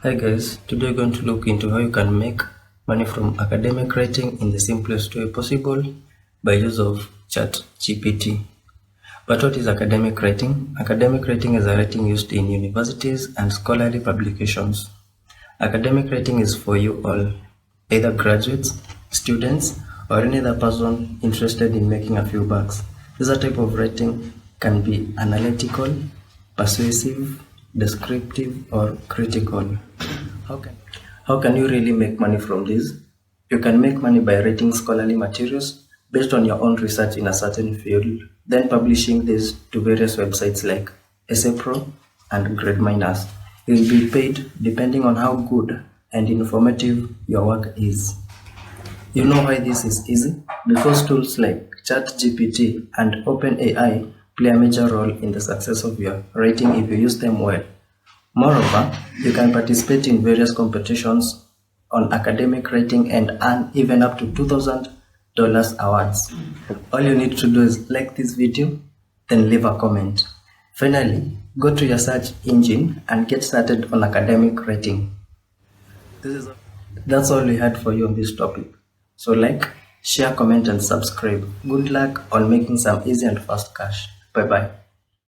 Hi guys, today we're going to look into how you can make money from academic writing in the simplest way possible by use of ChatGPT. But what is academic writing? Academic writing is a writing used in universities and scholarly publications. Academic writing is for you all, either graduates, students, or any other person interested in making a few bucks. This type of writing can be analytical, persuasive, descriptive, or critical. How can you really make money from this? You can make money by writing scholarly materials based on your own research in a certain field, then publishing this to various websites like EssePro and Grade Miners. You will be paid depending on how good and informative your work is. You know why this is easy? Because tools like ChatGPT and OpenAI play a major role in the success of your writing if you use them well. Moreover, you can participate in various competitions on academic writing and earn even up to $2,000 awards. All you need to do is like this video, then leave a comment. Finally, go to your search engine and get started on academic writing. That's all we had for you on this topic. So like, share, comment, and subscribe. Good luck on making some easy and fast cash. Bye bye.